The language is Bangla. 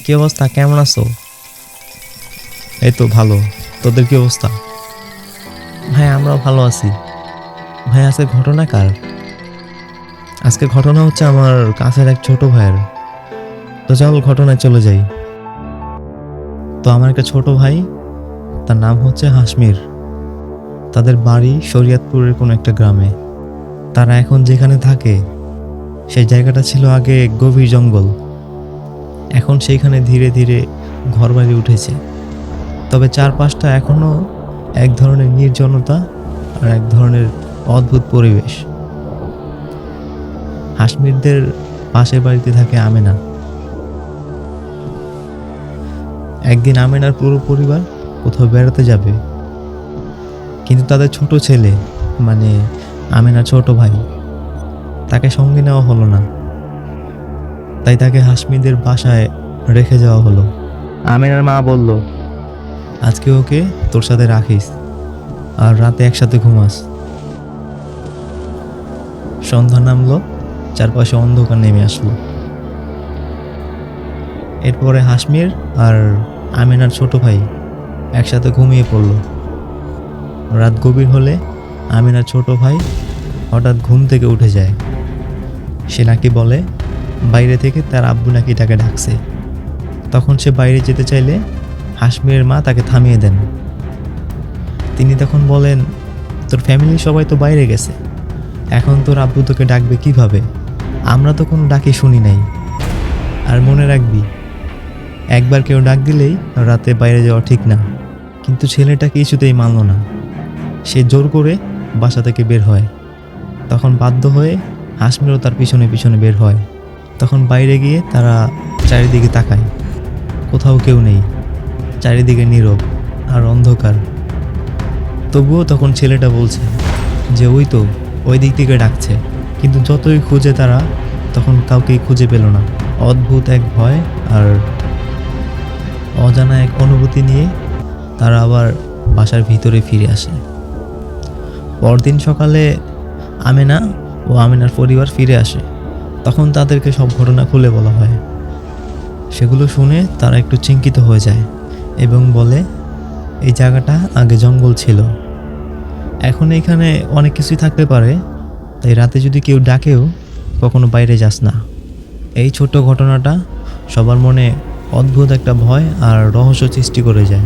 কি অবস্থা, কেমন আছো? এই তো ভালো। তোদের কি অবস্থা? ভাই আমরাও ভালো আছি। ভাই আজকে ঘটনা কার? আজকে ঘটনা হচ্ছে আমার কাছের এক ছোট ভাইয়ের। তো চল ঘটনায় চলে যাই। তো আমার একটা ছোট ভাই, তার নাম হচ্ছে হাসমির। তাদের বাড়ি শরীয়তপুরের কোনো একটা গ্রামে। তারা এখন যেখানে থাকে সেই জায়গাটা ছিল আগে গভীর জঙ্গল। এখন সেইখানে ধীরে ধীরে ঘরবাড়ি উঠেছে। তবে চারপাশটা এখনো এক ধরনের নির্জনতা আর এক ধরনের অদ্ভুত পরিবেশ। হাসমিরদের পাশের বাড়িতে থাকে আমেনা। একদিন আমেনার পুরো পরিবার কোথাও বেড়াতে যাবে, কিন্তু তাদের ছোট ছেলে, মানে আমেনার ছোট ভাই, তাকে সঙ্গে নেওয়া হলো না। তাই তাকে হাসমিদের বাসায় রেখে যাওয়া হলো। আমেনার মা বলল, আজকে ওকে তোর সাথে রাখিস আর রাতে একসাথে ঘুমাস। সন্ধ্যা নামলো, চারপাশে অন্ধকার নেমে আসলো। এরপরে হাসমির আর আমেনার ছোট ভাই একসাথে ঘুমিয়ে পড়ল। রাত গভীর হলে আমেনার ছোট ভাই হঠাৎ ঘুম থেকে উঠে যায়। সে নাকি বলে বাইরে থেকে তার আব্বু নাকি তাকে ডাকছে। তখন সে বাইরে যেতে চাইলে হাসমিরের মা তাকে থামিয়ে দেন। তিনি তখন বলেন, তোর ফ্যামিলির সবাই তো বাইরে গেছে, এখন তোর আব্বু তোকে ডাকবে কিভাবে? আমরা তো কোনো ডাকে শুনি নাই। আর মনে রাখবি, একবার কেউ ডাক দিলেই রাতে বাইরে যাওয়া ঠিক না। কিন্তু ছেলেটা কিছুতেই মানল না। সে জোর করে বাসা থেকে বের হয়। তখন বাধ্য হয়ে হাসমিরও তার পিছনে পিছনে বের হয়। তখন বাইরে গিয়ে তারা চারিদিকে তাকায়, কোথাও কেউ নেই। চারিদিকে নীরব আর অন্ধকার। তবুও তখন ছেলেটা বলছে যে ওই তো ওই দিক থেকে ডাকছে। কিন্তু যতই খুঁজে তারা তখন কাউকেই খুঁজে পেল না। অদ্ভুত এক ভয় আর অজানা এক অনুভূতি নিয়ে তারা আবার বাসার ভিতরে ফিরে আসে। পরদিন সকালে আমেনা ও আমেনার পরিবার ফিরে আসে। তখন তাদেরকে সব ঘটনা খুলে বলা হয়। সেগুলো শুনে তারা একটু চিন্তিত হয়ে যায় এবং বলে, এই জায়গাটা আগে জঙ্গল ছিল, এখন এখানে অনেক কিছুই থাকতে পারে, তাই রাতে যদি কেউ ডাকেও কখনো বাইরে যাস না। এই ছোট্ট ঘটনাটা সবার মনে অদ্ভুত একটা ভয় আর রহস্য সৃষ্টি করে যায়।